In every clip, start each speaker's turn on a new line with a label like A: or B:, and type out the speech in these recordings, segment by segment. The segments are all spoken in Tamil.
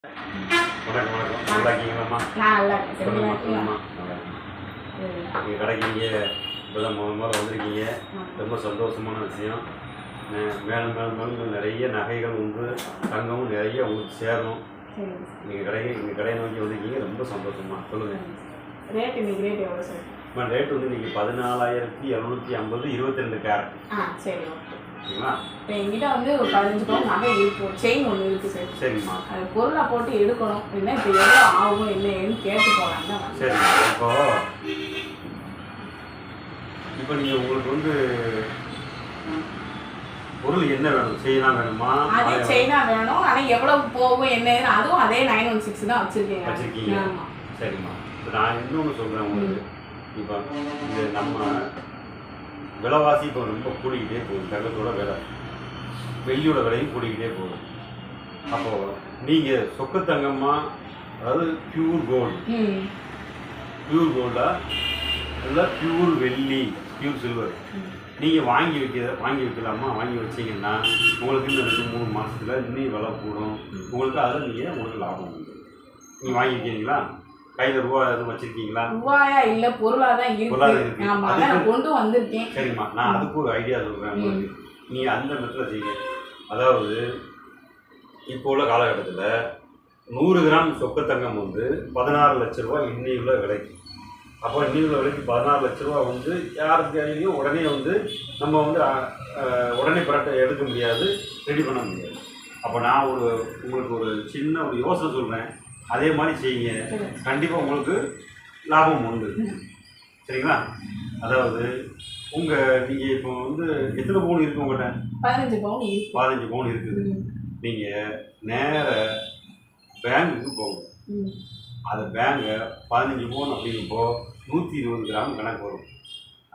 A: வணக்கம் வணக்கம். நல்லா இருக்கீங்களாம்மா?
B: நல்லா இருக்கேன்.
A: சொல்லுங்கம்மா
B: சரிங்களா?
A: சொல்லுங்கம்மா. நல்லா நீங்கள் கடைக்கு இங்கே இப்போ தான் முதல்ல வந்திருக்கீங்க. ரொம்ப சந்தோஷமான விஷயம். மேலும் மேலும் மேலும் நிறைய நகைகள் உண்டு, தங்கமும் நிறைய உங்களுக்கு சேரும்.
B: சரி.
A: நீங்கள் எங்கள் கடையை நோக்கி வந்திருக்கீங்க. ரொம்ப சந்தோஷமா. சொல்லுங்கள்.
B: ரேட் இன்னைக்கு ரேட் எவ்வளோ சார்?
A: ரேட் வந்து நீங்கள் 14,750 22 கேரட்.
B: சரி ஓகே.
A: சரிங்களா?
B: இப்போ எங்கிட்ட வந்து ஒரு 15 பவுன் நகை இருக்கும், செயின் ஒன்று இருக்குது சார்.
A: சரிம்மா.
B: அது பொருளாக போட்டு எடுக்கணும். இல்லைன்னா இப்போ எவ்வளோ ஆகும் என்ன ஏன்னு கேட்டு போகலாம் தான்.
A: சரிம்மா. இப்போ நீங்கள் உங்களுக்கு வந்து பொருள் என்ன வேணும்? செயினாக வேணுமா?
B: அதே செயினாக வேணும். ஆனால் எவ்வளோ போகும் என்ன அதுவும் அதே 916 தான்
A: வச்சுருக்கீங்க.
B: ஆமாம்.
A: சரிம்மா. இப்போ நான் இன்னொன்று சொல்கிறேன் உங்களுக்கு. இப்போ இது நம்ம விலைவாசி இப்போ ரொம்ப கூடிக்கிட்டே போகுது. தங்கத்தோட விலை, வெள்ளியோட விலையும் கூடிக்கிட்டே போகுது. அப்போது நீங்கள் சொக்கத்தங்கம்மா, அதாவது பியூர் கோல்டா இல்லை பியூர் வெள்ளி, பியூர் சில்வர் நீங்கள் வாங்கி வைக்கலாமா? வாங்கி வச்சிங்கன்னா உங்களுக்கு இன்னும் 2-3 மாதத்தில் இன்னும் விலை கூடும். உங்களுக்கு அதில் உங்களுக்கு லாபம் உண்டு. நீங்கள் வாங்கிக்கிறீங்களா? கையில் ரூபா எதுவும் வச்சுருக்கீங்களா?
B: ரூபாயா இல்லை, பொருளாக தான் இருக்கு. நான் கொண்டு வந்திருக்கேன்.
A: சரிம்மா. நான் அதுக்கு ஒரு ஐடியா சொல்கிறேன் உங்களுக்கு. நீங்கள் அந்த மெத்தடில் செய்யுங்க. அதாவது இப்போ உள்ள காலகட்டத்தில் 100 கிராம் சொக்கத்தங்கம் வந்து 16 லட்ச ரூபா இன்னையுள்ள விலைக்கு. அப்போ இன்னையுள்ள விலைக்கு 16 லட்ச ரூபா வந்து யாருக்கு கையிலையும் உடனே வந்து நம்ம வந்து உடனே எடுக்க முடியாது, ரெடி பண்ண முடியாது. அப்போ நான் உங்களுக்கு ஒரு சின்ன ஒரு யோசனை சொல்கிறேன். அதே மாதிரி செய்யுங்க. கண்டிப்பாக உங்களுக்கு லாபம் உண்டு. சரிங்களா? அதாவது நீங்கள் இப்போ வந்து எத்தனை பவுன் இருக்குது உங்கள்கிட்ட? 15 பவுன் இருக்குது. நீங்கள் நேர பேங்குக்கு போங்க. அந்த பேங்கை 15 பவுன் அப்படிங்கப்போ 120 கிராம் கணக்கு வரும்.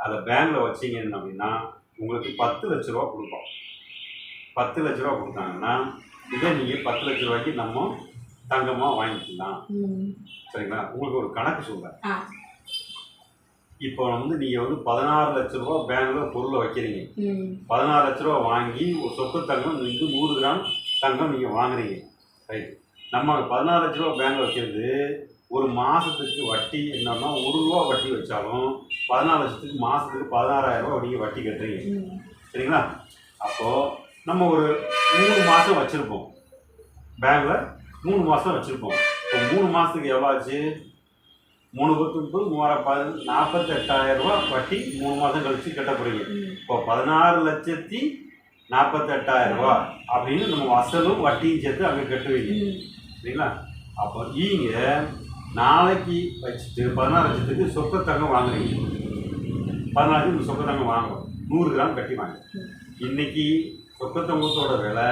A: அதை பேங்கில் வச்சிங்க அப்படின்னா உங்களுக்கு 10 லட்ச ரூபா கொடுப்போம். 10 லட்ச ரூபா கொடுத்தாங்கன்னா இதை நீங்கள் 10 லட்ச ரூபாய்க்கு நம்ம தங்கமாக வாங்கிக்கலாம். சரிங்களா? உங்களுக்கு ஒரு கணக்கு சொல்கிறேன். இப்போ வந்து நீங்கள் வந்து 16 லட்ச ரூபா பேங்கில் பொருளை வைக்கிறீங்க. 16 லட்ச ரூபா வாங்கி ஒரு சொத்து தங்கம் 100 கிராம் தங்கம் நீங்கள் வாங்குறீங்க. ரைட். நம்ம 16 லட்ச ரூபா பேங்கில் வைக்கிறது ஒரு மாதத்துக்கு வட்டி என்னன்னா 1 ரூபா வட்டி வச்சாலும் 14 லட்சத்துக்கு மாதத்துக்கு 16,000 ரூபா நீங்கள் வட்டி கட்டுறீங்க. சரிங்களா? அப்போது நம்ம ஒரு 3 மாதம் வச்சுருப்போம். பேங்கில் 3 மாதம் வச்சுருப்போம். இப்போ 3 மாதத்துக்கு எவ்வளோ ஆச்சு? 3 × 30 48,000 ரூபா வட்டி 3 மாதம் கழித்து கட்ட போகிறீங்க. இப்போ 16,48,000 ரூபா அப்படின்னு நம்ம அசலும் வட்டியும் சேர்த்து அங்கே கட்டுவீங்க. சரிங்களா? அப்போ நீங்கள் நாளைக்கு வச்சுட்டு 16 லட்சத்துக்கு சொக்கத்தங்கம் வாங்குறீங்க. 16 லட்சத்துக்கு சொக்கத்தங்கம் வாங்குறோம். 100 கிராம் கட்டி வாங்க. இன்னைக்கு சொக்கத்தங்கத்தோட விலை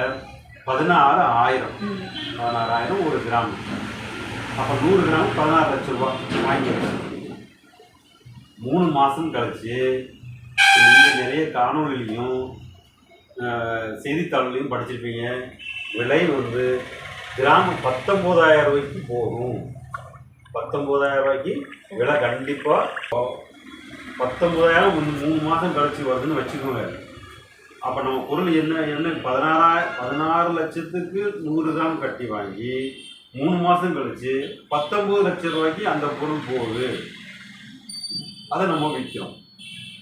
A: 16,000 ஒரு கிராம். அப்போ 100 கிராம் 16 லட்ச ரூபா வாங்கி வச்சுருக்கீங்க. 3 மாதம் கழிச்சு நீங்கள் நிறைய காணொலிலையும் செய்தித்தாள்லையும் படிச்சிருப்பீங்க. விலை வந்து கிராம் 19,000 ரூபாய்க்கு போகும். 19,000 ரூபாய்க்கு விலை கண்டிப்பாக 19,000 3 மாதம் கழிச்சு வருதுன்னு வச்சுக்கோங்க. அப்போ நம்ம பொருள் என்ன 16 லட்சத்துக்கு 100 கிராம் கட்டி வாங்கி 3 மாதம் கழிச்சு 19 லட்ச ரூபாய்க்கு அந்த பொருள் போகுது. அதை நம்ம விற்கிறோம்.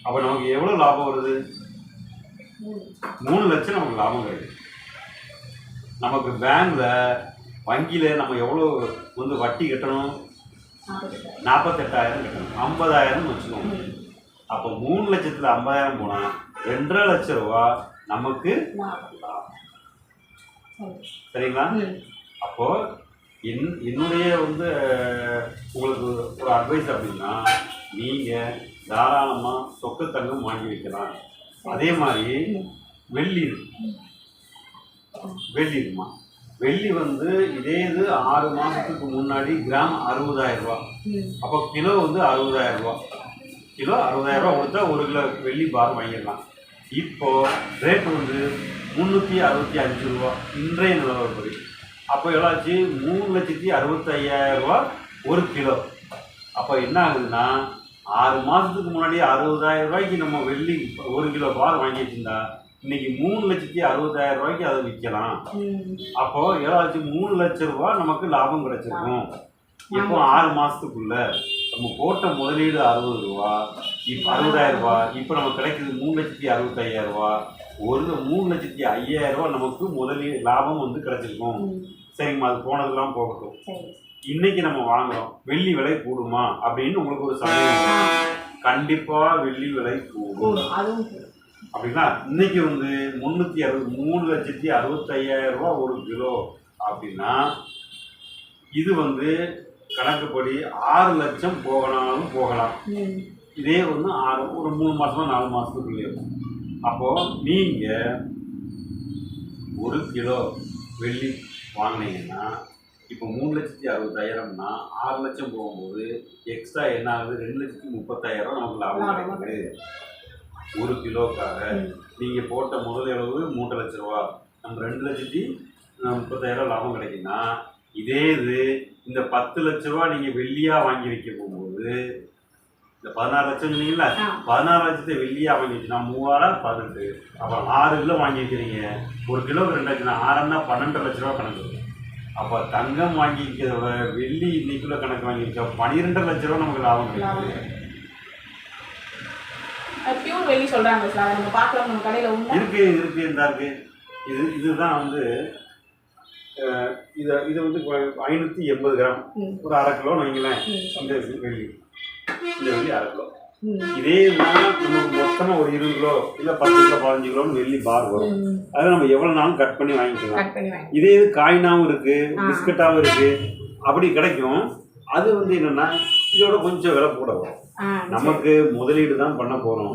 A: அப்போ நமக்கு எவ்வளோ லாபம் வருது? 3 லட்சம் நமக்கு லாபம் கிடைக்குது. நமக்கு பேங்கில் வங்கியில் நம்ம எவ்வளோ வந்து வட்டி கட்டணும்? 48,000 கட்டணும். 50,000 வச்சுக்கோங்க. அப்போ 3 லட்சத்தில் 50,000 போனால் 2.5 லட்ச ரூபா நமக்கு லாபம். சரிங்களா? அப்போது என்னுடைய வந்து உங்களுக்கு ஒரு அட்வைஸ் அப்படின்னா நீங்கள் தாராளமாக சொக்கத்தங்கம் வாங்கி வைக்கலாம். அதே மாதிரி வெள்ளி இருக்குமா? வெள்ளி வந்து இதே இது 6 மாதத்துக்கு முன்னாடி கிராம் 60,000 ரூபா. அப்போ கிலோ வந்து 60,000 ரூபா. கிலோ 60,000 ரூபா கொடுத்தா 1 கிலோ வெள்ளி பார் வாங்கிடலாம். இப்போது ரேட் வந்து 365 ரூபா இன்றைய நிலவரப்படி. அப்போ எவ்வளோச்சு? 3,65,000 ரூபா 1 கிலோ. அப்போ என்ன ஆகுதுன்னா 6 மாதத்துக்கு முன்னாடி 60,000 ரூபாய்க்கு நம்ம வெள்ளி 1 கிலோ பார் வாங்கி வச்சுருந்தா இன்னைக்கு 3,60,000 ரூபாய்க்கு அதை விற்கலாம். அப்போ ஏதாச்சும் 3 லட்சம் ரூபாய் நமக்கு லாபம் கிடைச்சிருக்கும். இப்போ 6 மாசத்துக்குள்ள நம்ம போட்ட முதலீடு 60 ரூபா, இப்போ 60,000 ரூபாய், இப்போ நமக்கு கிடைக்குது 3,65,000 ரூபாய். ஒரு 3,05,000 ரூபாய் நமக்கு முதலீடு லாபம் வந்து கிடைச்சிருக்கும். சரிங்கம்மா, அது போனதெல்லாம் போகட்டும். இன்னைக்கு நம்ம வாங்குறோம், வெள்ளி விலை கூடுமா அப்படின்னு உங்களுக்கு ஒரு சந்தேகம். கண்டிப்பா வெள்ளி விலை கூடும். அப்படின்னா இன்னைக்கு வந்து 3,65,000 ரூபாய் ஒரு கிலோ அப்படின்னா இது வந்து கணக்குப்படி 6 லட்சம் போகனாலும் போகலாம். இதே ஒன்று ஒரு 3 மாசமா 4 மாசத்துக்குள்ளே இருக்கும். அப்போ நீங்க 1 கிலோ வெள்ளி வாங்கினீங்கன்னா இப்போ 3,60,000னா 6 லட்சம் போகும்போது எக்ஸ்ட்ரா என்ன ஆகுது? 2,30,000 நமக்கு லாபம் கிடைக்குது. 1 கிலோக்காக நீங்கள் போட்ட முதலளவு 3 லட்ச ரூபா, நம்ம 2,30,000 லாபம் கிடைக்குன்னா இதே இது இந்த 10 லட்ச ரூபா நீங்கள் வெள்ளியாக வாங்கி வைக்க போகும்போது இந்த 16 லட்சம் சொன்னீங்களா, 16 லட்சத்தை வெள்ளியாக வாங்கி வச்சுன்னா 3,000 18, அப்புறம் 6 கிலோ வாங்கி வைக்கிறீங்க. 1 கிலோவுக்கு 2 லட்சம், 6ன்னா 12 லட்ச ரூபா கணக்கு வரும். அப்போ தங்கம் வாங்கி வைக்கிறத வெள்ளி இன்னைக்குள்ள கணக்கு வாங்கி வச்சா 12 லட்ச ரூபா நமக்கு லாபம் கிடைக்குது.
B: பியூர் வெள்ளி சொல்றாங்க சார், நம்ம பார்க்கலாம் நம்ம கடையில்
A: இருக்கு இந்த இருக்கு. இதுதான் வந்து இது வந்து 580 கிராம், ஒரு 1/2 கிலோன்னு வைங்களேன். இந்த வெள்ளி 1/2 கிலோ. இதே நமக்கு மொத்தமாக ஒரு 20 கிலோ இல்லை 10 கிலோ 15 கிலோன்னு வெள்ளி பார் வரும். அதை நம்ம எவ்வளோ நாளும் கட் பண்ணி வாங்கிக்கலாம். இதே இது காயினாகவும் இருக்கு, பிஸ்கட்டாகவும் இருக்கு, அப்படி கிடைக்கும். அது வந்து என்னன்னா இதோட கொஞ்சம் விலை கூட வரும். நமக்கு முதலீடு தான் பண்ண போறோம்,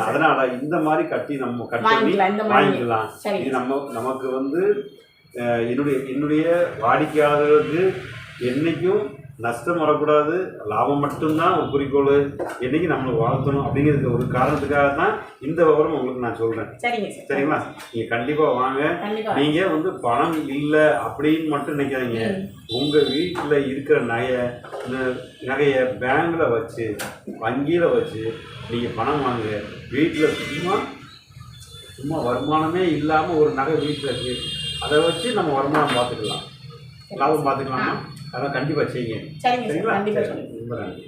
A: அதனால இந்த மாதிரி நம்ம கட் பண்ணி வாங்கிக்கலாம். இது நமக்கு வந்து என்னுடைய வாடிக்கையாளர்களுக்கு என்னைக்கும் நஷ்டம் வரக்கூடாது, லாபம் மட்டும்தான் ஒரு குறிக்கோள். என்னைக்கு நம்மளை வளர்த்தணும் அப்படிங்கிறது ஒரு காரணத்துக்காக தான் இந்த விவரம் உங்களுக்கு நான் சொல்றேன். சரிங்களா? நீங்க கண்டிப்பா வாங்க. நீங்க வந்து பணம் இல்லை அப்படின்னு மட்டும் நினைக்காதீங்க. உங்க வீட்டில் இருக்கிற நகையை பேங்க்ல வச்சு, வங்கியில வச்சு நீங்க பணம் வாங்க. வீட்டில் சும்மா வருமானமே இல்லாம ஒரு நகை வீட்டில் இருக்கு, அதை வச்சு நம்ம வருமானம் பார்த்துக்கலாம், லாபம் பார்த்துக்கலாமா? அதான் கண்டிப்பாக செய்யுங்க. சரிங்களா? ரொம்ப நன்றி.